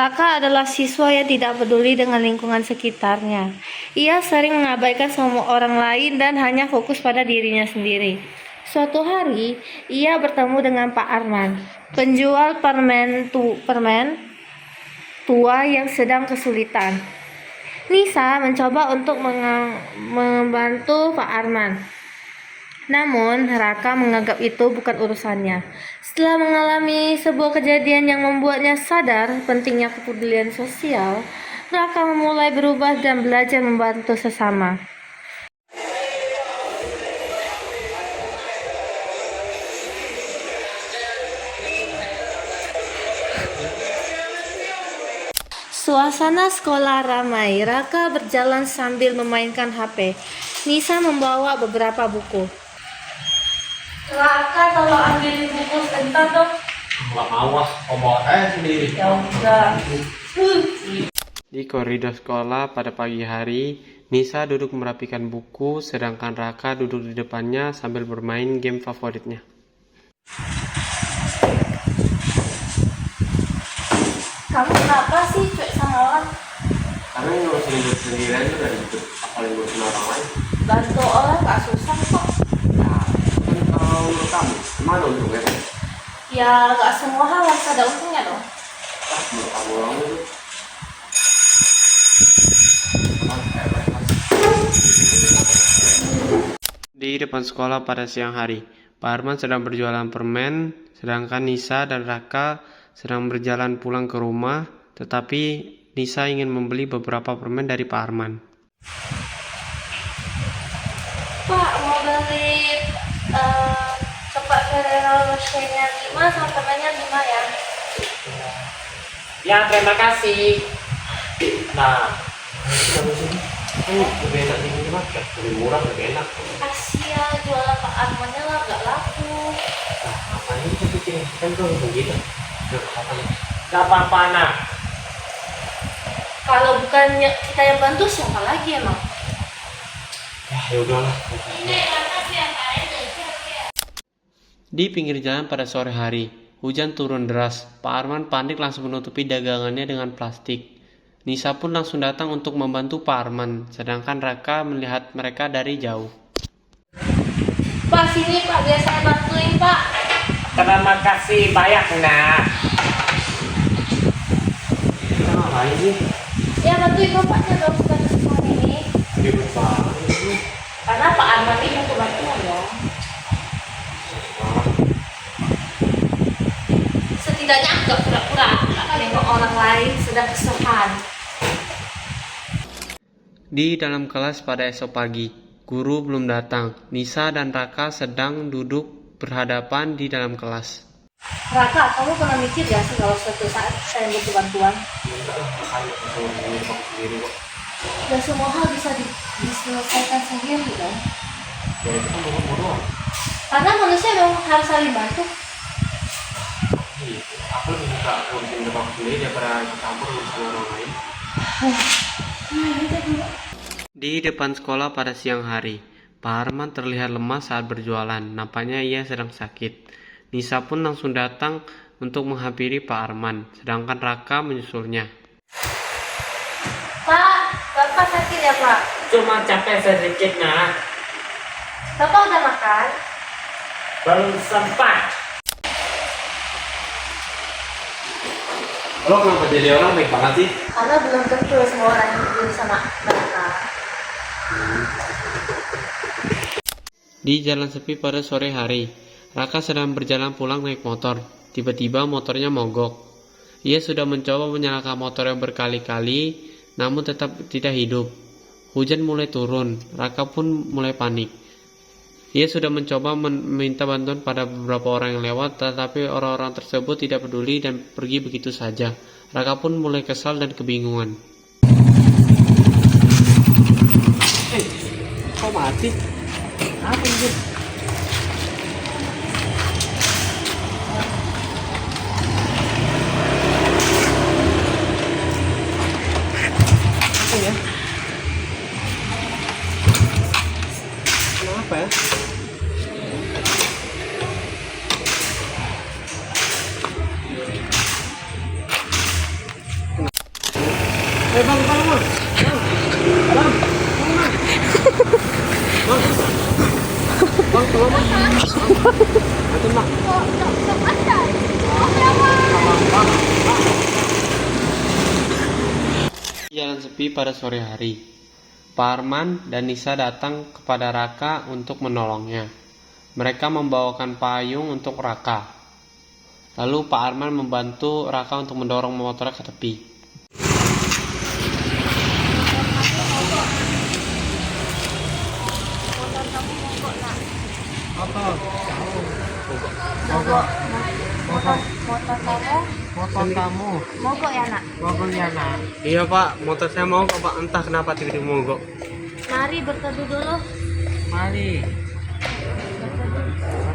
Raka adalah siswa yang tidak peduli dengan lingkungan sekitarnya. Ia sering mengabaikan semua orang lain dan hanya fokus pada dirinya sendiri. Suatu hari, ia bertemu dengan Pak Arman, penjual permen tua yang sedang kesulitan. Nisa mencoba untuk membantu Pak Arman. Namun, Raka menganggap itu bukan urusannya. Setelah mengalami sebuah kejadian yang membuatnya sadar pentingnya kepedulian sosial, Raka mulai berubah dan belajar membantu sesama. Suasana sekolah ramai. Raka berjalan sambil memainkan HP. Nisa membawa beberapa buku. Raka, tolong ambilin buku sebentar dong. Nggak mau, bawa saya sendiri. Ya udah. Di koridor sekolah pada pagi hari, Nisa duduk merapikan buku, sedangkan Raka duduk di depannya sambil bermain game favoritnya. Kamu kenapa sih cuek sama orang? Karena yang ngurusin hidup sendirian itu dari hidup, apalagi ngurusin orang lain. Bantu orang gak susah kok. Nah, kan kalau menurut kamu, gimana untungnya? Ya gak semua hal harus ada untungnya dong. Menurut kamu orang itu. Di depan sekolah pada siang hari, Pak Arman sedang berjualan permen, sedangkan Nisa dan Raka sedang berjalan pulang ke rumah, tetapi Nisa ingin membeli beberapa permen dari Pak Arman. Pak, mau beli coklat Ferrero Rocher-nya 5 sama permennya 5 ya. Ya, terima kasih. Nah, lebih enak di minimarket, lebih murah, lebih enak. Kasian jualan Pak Armannya lah gak laku. Nah, ngapain kita bikin kan tuh begitu? Gak apa-apa, nak. Kalau bukannya kita yang bantu, siapa lagi emang? Ya udahlah. Di pinggir jalan pada sore hari, hujan turun deras. Pak Arman panik langsung menutupi dagangannya dengan plastik. Nisa pun langsung datang untuk membantu Pak Arman, sedangkan Raka melihat mereka dari jauh. Pak, sini Pak, biar saya bantuin Pak. Terima kasih banyak, nak. Kita ngapain sih? Ya bantuin bapaknya dong sudah sekolah ini. Ribet banget ini. Karena Pak Arman ini butuh bantuan dong. Setidaknya agak pura-pura nengok orang lain sedang kesusahan. Di dalam kelas pada esok pagi, guru belum datang. Nisa dan Raka sedang duduk berhadapan di dalam kelas. Raka, kamu pernah mikir gak sih kalau suatu saat saya butuh bantuan? Dan semua hal bisa diselesaikan sendiri dong. Ya itu kan bodoh. Karena manusia memang harus saling bantu. Aku lebih suka ngurusin diri aku sendiri daripada campur urusan orang lain. Di depan sekolah pada siang hari, Pak Arman terlihat lemas saat berjualan. Nampaknya ia sedang sakit. Nisa pun langsung datang untuk menghampiri Pak Arman, sedangkan Raka menyusulnya. Pak, Bapak sakit ya Pak? Cuma capek sedikit, nak. Bapak udah makan? Belum sempat. Lo kenapa jadi orang baik banget sih? Karena belum tentu semua orang yang peduli sama mereka. Di jalan sepi pada sore hari, Raka sedang berjalan pulang naik motor. Tiba-tiba motornya mogok. Ia sudah mencoba menyalakan motornya berkali-kali, namun tetap tidak hidup. Hujan mulai turun, Raka pun mulai panik. Ia sudah mencoba meminta bantuan pada beberapa orang yang lewat, tetapi orang-orang tersebut tidak peduli dan pergi begitu saja. Raka pun mulai kesal dan kebingungan. Kok mati? Apa ini? Apa ya? Kenapa ya? Bang, bang, bang. Bang, bang, bang, tolong bang. Bantu bang. Jalan sepi pada sore hari. Pak Arman dan Nisa datang kepada Raka untuk menolongnya. Mereka membawakan payung untuk Raka. Lalu Pak Arman membantu Raka untuk mendorong motornya ke tepi. Motor kamu mogok ya nak? Mogok ya nak? Iya pak, motor saya mogok pak. Entah kenapa tiba-tiba mogok. Mari berteduh dulu. Mari.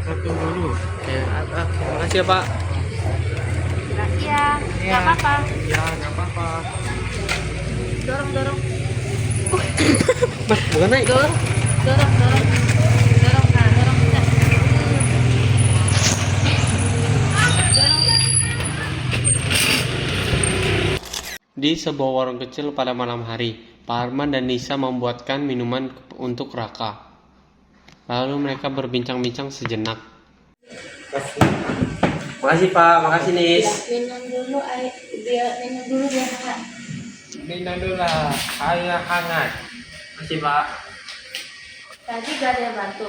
Berteduh dulu. Ya, terima kasih ya pak. Iya, nggak apa-apa. Ya, nggak apa-apa. Dorong. Mas, bukan naik. Dorong. Dorong, nah, dorong bisa. Di sebuah warung kecil pada malam hari, Pak Arman dan Nisa membuatkan minuman untuk Raka. Lalu mereka berbincang-bincang sejenak. Makasih Pak, makasih Nis. Minum dulu biar hangat. Minum dulu lah, air hangat. Makasih Pak. Tadi gak ada yang bantu.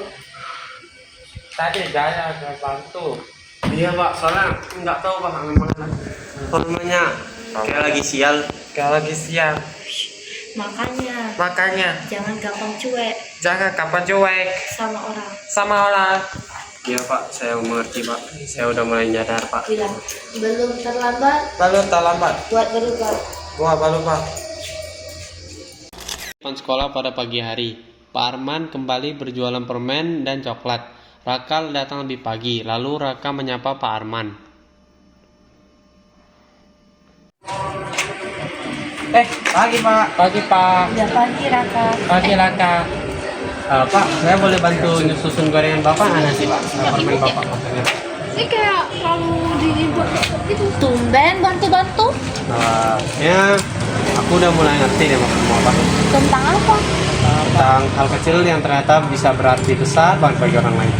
Tadi saya ada bantu. Iya Pak, soalnya nggak tahu Pak namanya. Kayak lagi sial. Makanya Jangan gampang cuek jangan kapan cuek sama orang. Iya Pak, saya mengerti Pak. Saya udah mulai nyadar Pak. Bilang belum terlambat buat berubah. Wah, baru Pak. Depan sekolah pada pagi hari, Pak Arman kembali berjualan permen dan coklat. Raka datang lebih pagi, lalu Raka menyapa Pak Arman. Pagi Pak. Pagi Pak. Udah pagi Raka. Pagi Raka. Pak, saya boleh bantu nyusun gorengan Bapak mana sih Pak? Permen Bapak maksudnya. Ini kayak kalau dibuat itu tumben bantu-bantu. Ya, aku udah mulai ngerti deh maksudnya Pak. Tentang apa? Tentang hal kecil yang ternyata bisa berarti besar banget bagi orang lain.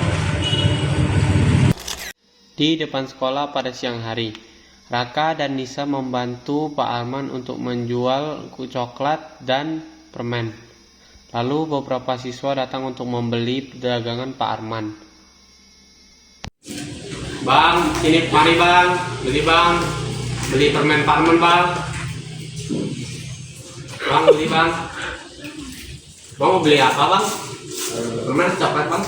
Di depan sekolah pada siang hari, Raka dan Nisa membantu Pak Arman untuk menjual coklat dan permen. Lalu beberapa siswa datang untuk membeli dagangan Pak Arman. Bang, sini mari bang, beli permen Pak Arman bang. Bang beli bang. Bang mau beli apa bang? Permen coklat bang.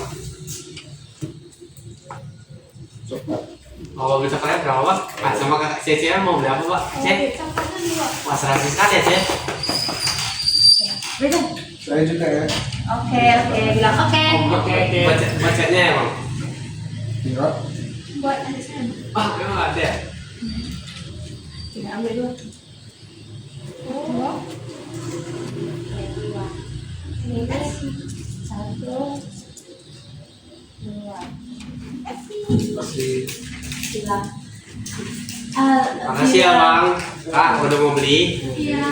Mau beli coklatnya berapa bang? Nah, sama kakak Cece mau beli apa pak? Cece? Wah serasi sekali ya Cece. Saya juga ya. Oke, bilang oke. Bacanya ya bang? Iya. Buat ada sana. Memang ada. Tinggal ambil dua. Ini satu, dua. Masih Bilang. Makasih ya bang. Kak udah mau beli. Iya.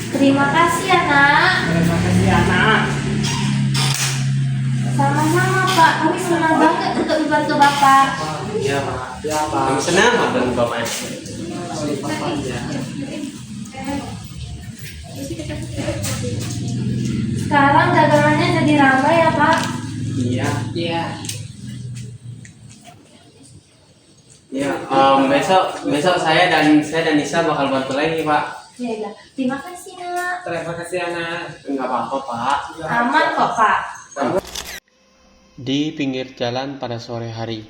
Terima kasih ya nak. Sama-sama Pak. Kami senang banget untuk membantu Bapak. Iya pak. Kami senang banget bapaknya. Sekarang dagangannya jadi ramai ya Pak. Iya. Besok saya dan Nisa bakal bantu lagi pak. Ya, terima kasih nak. Terima kasih anak. Enggak apa-apa pak. Aman kok Pak. Di pinggir jalan pada sore hari,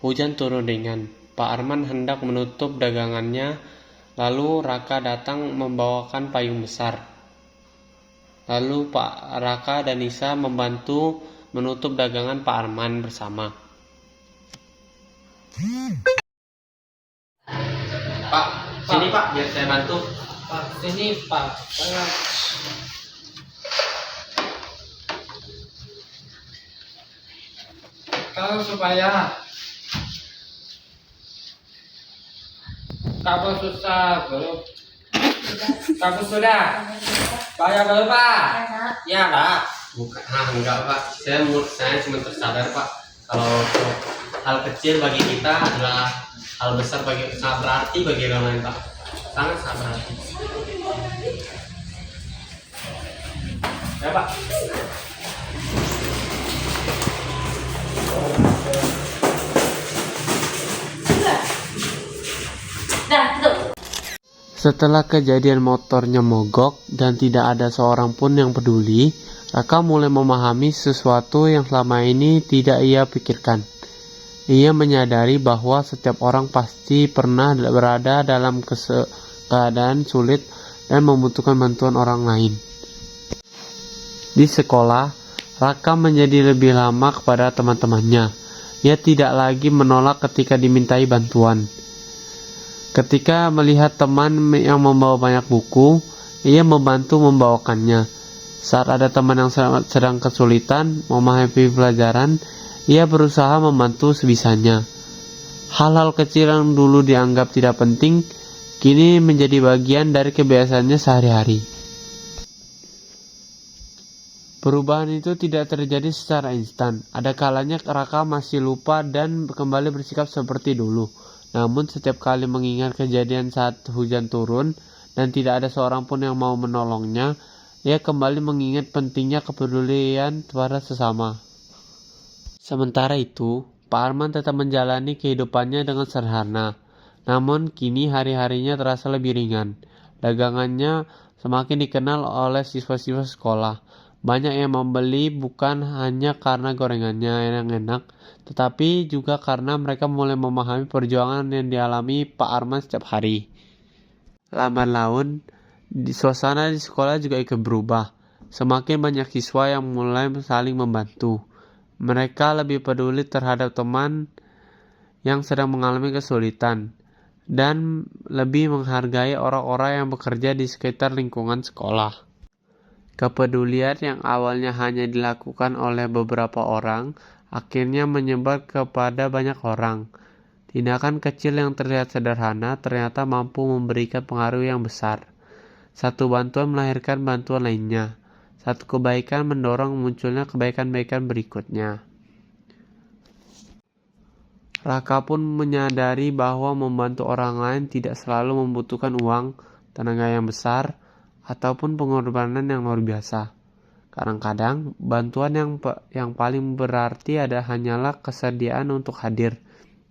hujan turun ringan. Pak Arman hendak menutup dagangannya, lalu Raka datang membawakan payung besar. Lalu Pak Raka dan Nisa membantu menutup dagangan Pak Arman bersama. Pak, sini Pak, biar saya bantu. Pak, sini Pak. Kalau supaya kamu susah belum Takut sudah. Bayar dulu Pak. Ya Pak. Bukan, enggak Pak. Saya cuma tersadar Pak. Kalau hal kecil bagi kita adalah hal besar sangat berarti bagi orang lain Pak. Sangat berarti. Ya Pak. Setelah kejadian motornya mogok dan tidak ada seorang pun yang peduli, Raka mulai memahami sesuatu yang selama ini tidak ia pikirkan. Ia menyadari bahwa setiap orang pasti pernah berada dalam keadaan sulit dan membutuhkan bantuan orang lain. Di sekolah, Raka menjadi lebih lama kepada teman-temannya. Ia tidak lagi menolak ketika dimintai bantuan. Ketika melihat teman yang membawa banyak buku, ia membantu membawakannya. Saat ada teman yang sedang kesulitan memahami pelajaran, ia berusaha membantu sebisanya. Hal-hal kecil yang dulu dianggap tidak penting, kini menjadi bagian dari kebiasaannya sehari-hari. Perubahan itu tidak terjadi secara instan. Ada kalanya Raka masih lupa dan kembali bersikap seperti dulu. Namun setiap kali mengingat kejadian saat hujan turun dan tidak ada seorang pun yang mau menolongnya, ia kembali mengingat pentingnya kepedulian kepada sesama. Sementara itu, Pak Arman tetap menjalani kehidupannya dengan sederhana. Namun kini hari-harinya terasa lebih ringan. Dagangannya semakin dikenal oleh siswa-siswa sekolah. Banyak yang membeli bukan hanya karena gorengannya yang enak, tetapi juga karena mereka mulai memahami perjuangan yang dialami Pak Arman setiap hari. Lambat laun, suasana di sekolah juga ikut berubah. Semakin banyak siswa yang mulai saling membantu. Mereka lebih peduli terhadap teman yang sedang mengalami kesulitan dan lebih menghargai orang-orang yang bekerja di sekitar lingkungan sekolah. Kepedulian yang awalnya hanya dilakukan oleh beberapa orang, akhirnya menyebar kepada banyak orang. Tindakan kecil yang terlihat sederhana ternyata mampu memberikan pengaruh yang besar. Satu bantuan melahirkan bantuan lainnya. Satu kebaikan mendorong munculnya kebaikan-kebaikan berikutnya. Raka pun menyadari bahwa membantu orang lain tidak selalu membutuhkan uang, tenaga yang besar, ataupun pengorbanan yang luar biasa. Kadang-kadang bantuan yang paling berarti hanyalah kesediaan untuk hadir,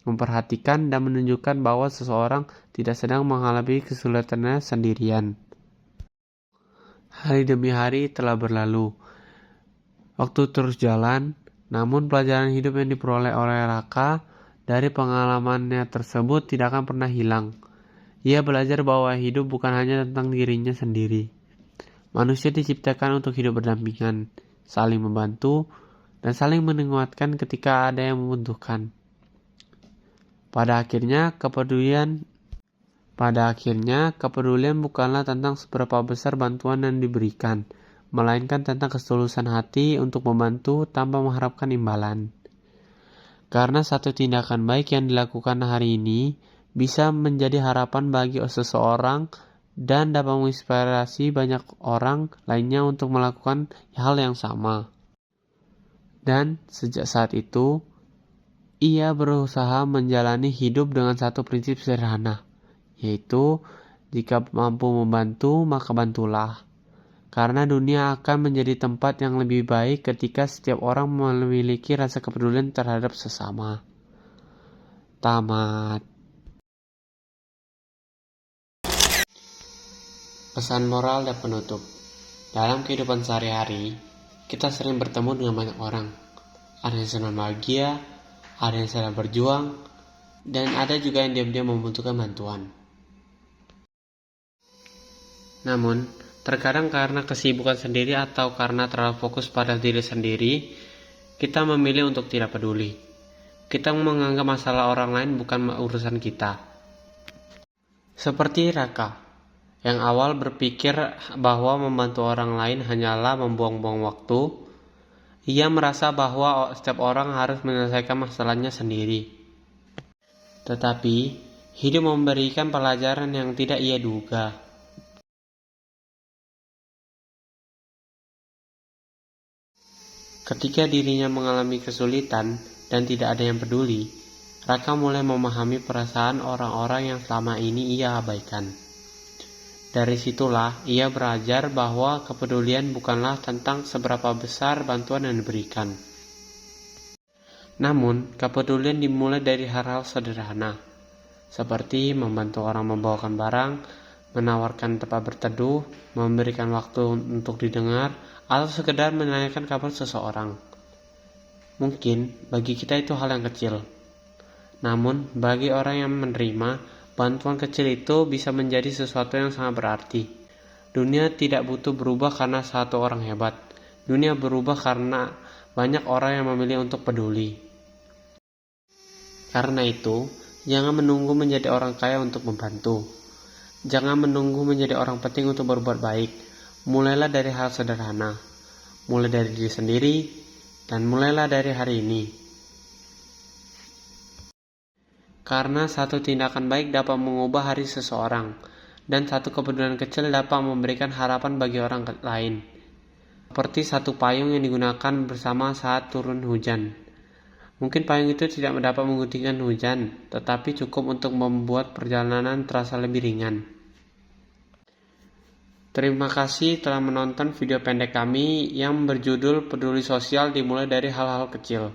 memperhatikan dan menunjukkan bahwa seseorang tidak sedang mengalami kesulitannya sendirian. Hari demi hari telah berlalu. Waktu terus jalan, namun pelajaran hidup yang diperoleh oleh Raka dari pengalamannya tersebut tidak akan pernah hilang. Ia belajar bahwa hidup bukan hanya tentang dirinya sendiri. Manusia diciptakan untuk hidup berdampingan, saling membantu, dan saling menguatkan ketika ada yang membutuhkan. Pada akhirnya, kepedulian bukanlah tentang seberapa besar bantuan yang diberikan, melainkan tentang ketulusan hati untuk membantu tanpa mengharapkan imbalan. Karena satu tindakan baik yang dilakukan hari ini bisa menjadi harapan bagi seseorang dan dapat menginspirasi banyak orang lainnya untuk melakukan hal yang sama. Dan sejak saat itu, ia berusaha menjalani hidup dengan satu prinsip sederhana, yaitu jika mampu membantu, maka bantulah. Karena dunia akan menjadi tempat yang lebih baik ketika setiap orang memiliki rasa kepedulian terhadap sesama. Tamat. Pesan moral dan penutup. Dalam kehidupan sehari-hari, kita sering bertemu dengan banyak orang. Ada yang sedang bahagia, ada yang sedang berjuang, dan ada juga yang diam-diam membutuhkan bantuan. Namun, terkadang karena kesibukan sendiri atau karena terlalu fokus pada diri sendiri, kita memilih untuk tidak peduli. Kita menganggap masalah orang lain bukan urusan kita. Seperti Raka, yang awal berpikir bahwa membantu orang lain hanyalah membuang-buang waktu. Ia merasa bahwa setiap orang harus menyelesaikan masalahnya sendiri. Tetapi, hidup memberikan pelajaran yang tidak ia duga. Ketika dirinya mengalami kesulitan dan tidak ada yang peduli, Raka mulai memahami perasaan orang-orang yang selama ini ia abaikan. Dari situlah ia belajar bahwa kepedulian bukanlah tentang seberapa besar bantuan yang diberikan. Namun, kepedulian dimulai dari hal-hal sederhana, seperti membantu orang membawakan barang, menawarkan tempat berteduh, memberikan waktu untuk didengar, atau sekedar menanyakan kabar seseorang. Mungkin bagi kita itu hal yang kecil. Namun, bagi orang yang menerima, bantuan kecil itu bisa menjadi sesuatu yang sangat berarti. Dunia tidak butuh berubah karena satu orang hebat. Dunia berubah karena banyak orang yang memilih untuk peduli. Karena itu, jangan menunggu menjadi orang kaya untuk membantu. Jangan menunggu menjadi orang penting untuk berbuat baik. Mulailah dari hal sederhana. Mulai dari diri sendiri, dan mulailah dari hari ini. Karena satu tindakan baik dapat mengubah hari seseorang, dan satu kepedulian kecil dapat memberikan harapan bagi orang lain. Seperti satu payung yang digunakan bersama saat turun hujan. Mungkin payung itu tidak dapat menghentikan hujan, tetapi cukup untuk membuat perjalanan terasa lebih ringan. Terima kasih telah menonton video pendek kami yang berjudul Peduli Sosial Dimulai dari Hal-Hal Kecil.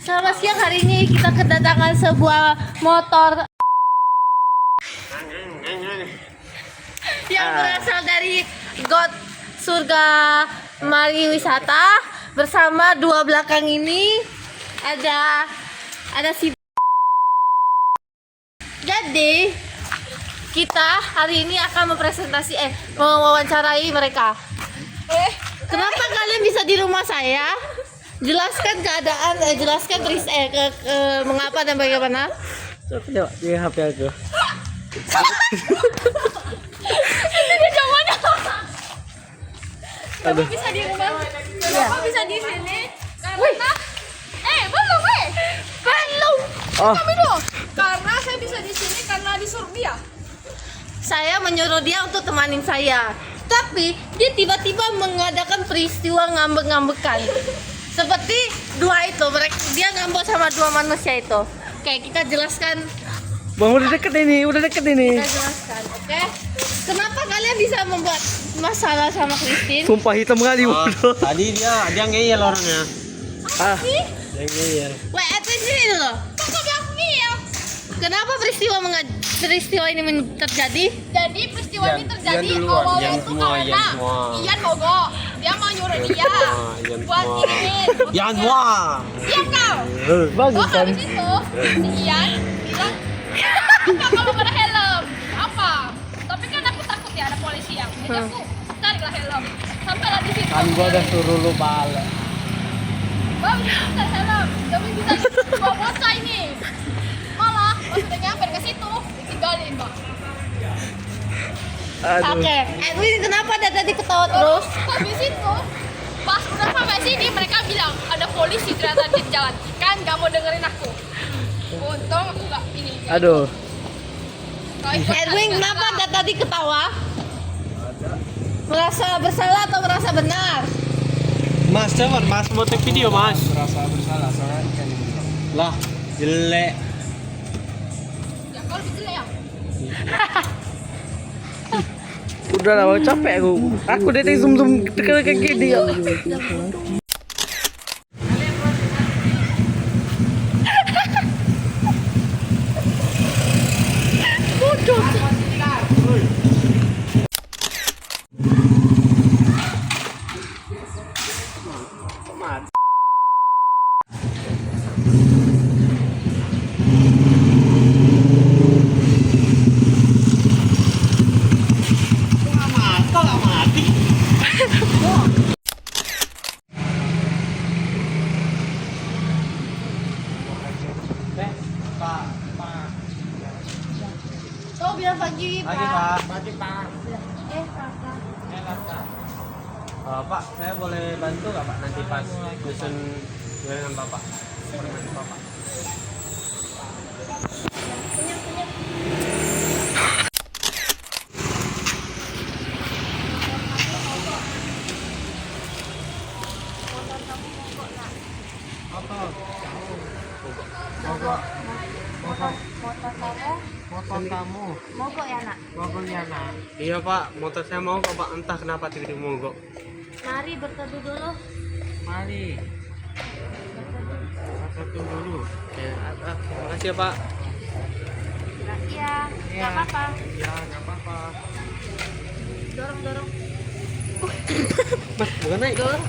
Selamat siang, hari ini kita kedatangan sebuah motor yang berasal dari God Surga Mari Wisata. Bersama dua belakang ini ada si. Jadi kita hari ini akan mewawancarai mereka. Kenapa kalian bisa di rumah saya? Jelaskan keadaan, jelaskan mengapa dan bagaimana. Coba di HP aku. Ini gimana? Kenapa bisa di rumah? Kenapa bisa di sini? Karena belum. Oh. Kami dulu. Karena saya bisa di sini karena disuruh dia. Saya menyuruh dia untuk temanin saya, tapi dia tiba-tiba mengadakan peristiwa ngambek-ngambekan. Seperti dia ngambek sama dua manusia itu. Oke, kita jelaskan. Bang, udah deket ini. Kita jelaskan, oke? Kenapa kalian bisa membuat masalah sama Christine? Sumpah hitam kali bodoh. Tadi dia ngeyel orangnya. Sih? Dia ngeyel. Wait, sini dulu. Kenapa peristiwa ini terjadi? Jadi peristiwa ini terjadi Ian duluan, awalnya Ian itu semua, karena Ian semua. Ian mogok. Dia mau nyuruh dia Ian buat semua. ini. Jangan semua. Diam kau. Bagus Oh, habis itu si Ian bilang, apa kalau gak ada helm? Apa? Tapi kan aku takut ya ada polisi yang. Jadi aku tariklah helm. Sampailah di situ. Kan gua udah suruh lu balik. Bang, bisa helm. Tapi bisa bawa bocah ini. Malah pas udah nyampe ke situ, ditinggalin bang. Oke, Edwin kenapa dari tadi ketawa terus? Habis itu pas udah sampai sini mereka bilang ada polisi ternyata di jalan. Kan gak mau dengerin aku. Untung aku gak ini. Aduh. Edwin kenapa dari tadi ketawa? Merasa bersalah atau merasa benar? Mas, coba Mas mau take video, Mas. Merasa bersalah soalnya ikan ini. Lah, jelek. Ya kalau lebih jelek ya. Udah lah, capek aku. Aku dari zoom dekat kayak gini. Oh, bilang pagi, Pak. Pagi, Pak. Pagi, Pak. Kakak. Pak, saya boleh bantu nggak Pak nanti pas nyusun gorengan Bapak? Gorengan Bapak. Motor kamu mogok ya nak? Mogok ya nak? Iya Pak, motor saya mogok Pak, entah kenapa tiba-tiba mogok. Mari berteduh dulu. Mari. Berteduh dulu. Ya, terima kasih ya Pak. Iya, nggak apa-apa. Ya, nggak apa-apa. Dorong. Mas, bukan naik. Dorong.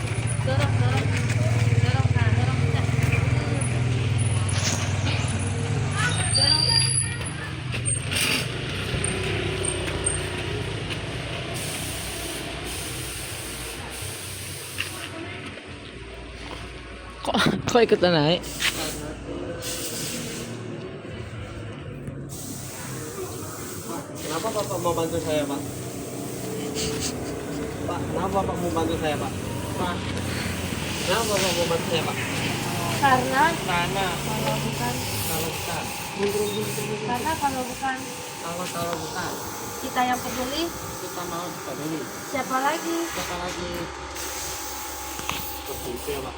Dorong, nah, dorong. Nah. Dorong. Kok ikutan naik? Kenapa Bapak mau bantu saya Pak? Pak, kenapa Bapak mau bantu saya Pak? Pak, kenapa Bapak mau bantu saya Pak? Karena Karena kalau bukan kalau bukan, kalau bukan, kita yang peduli, kita mau peduli. siapa lagi? Siapa lagi? Begitu ya Pak.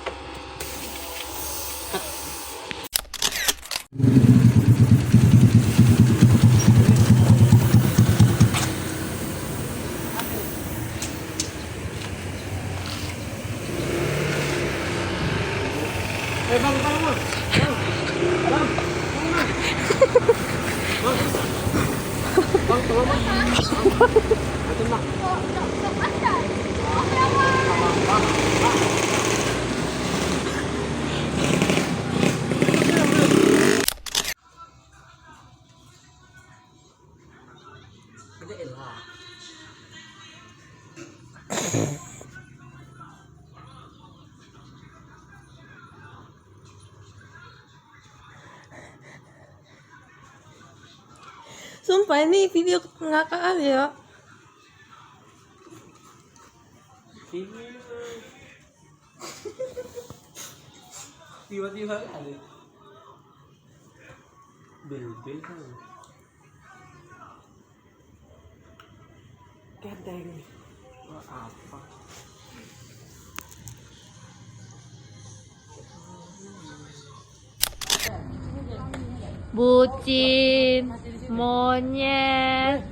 Bang. Bang, tolong Bang. Betul Bang. Sumpah ini video ngakak ya. Tiba-tiba ada bel-bel kan kadang apa Bucin, monyet.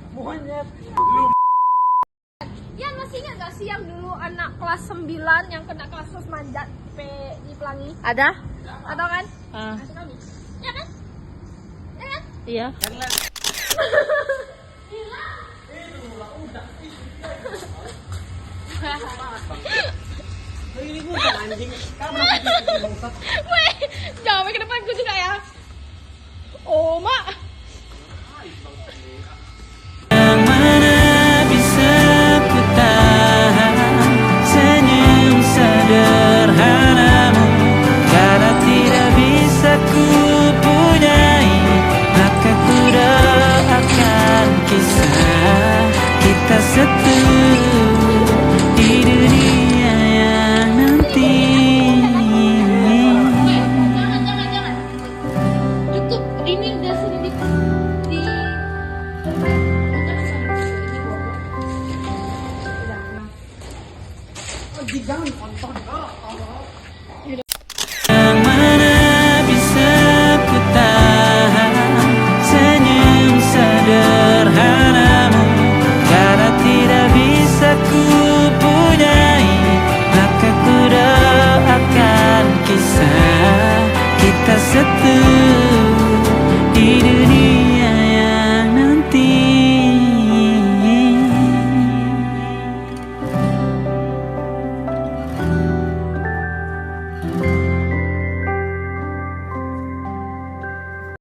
Yan masih ingat gak sih yang dulu anak kelas 9 yang kena kasus manjat di Pelangi? Ada? Atau kan? Ah, Masih kami. Ya kan? Ya kan? iya. ini bukan anjing kamu Weh, jangan ke depanku juga ya. Oh, Mak. Yang mana bisa ku tahan senyum sederhanamu. Karena tidak bisa ku punyai, maka ku doakan kisah kita setia.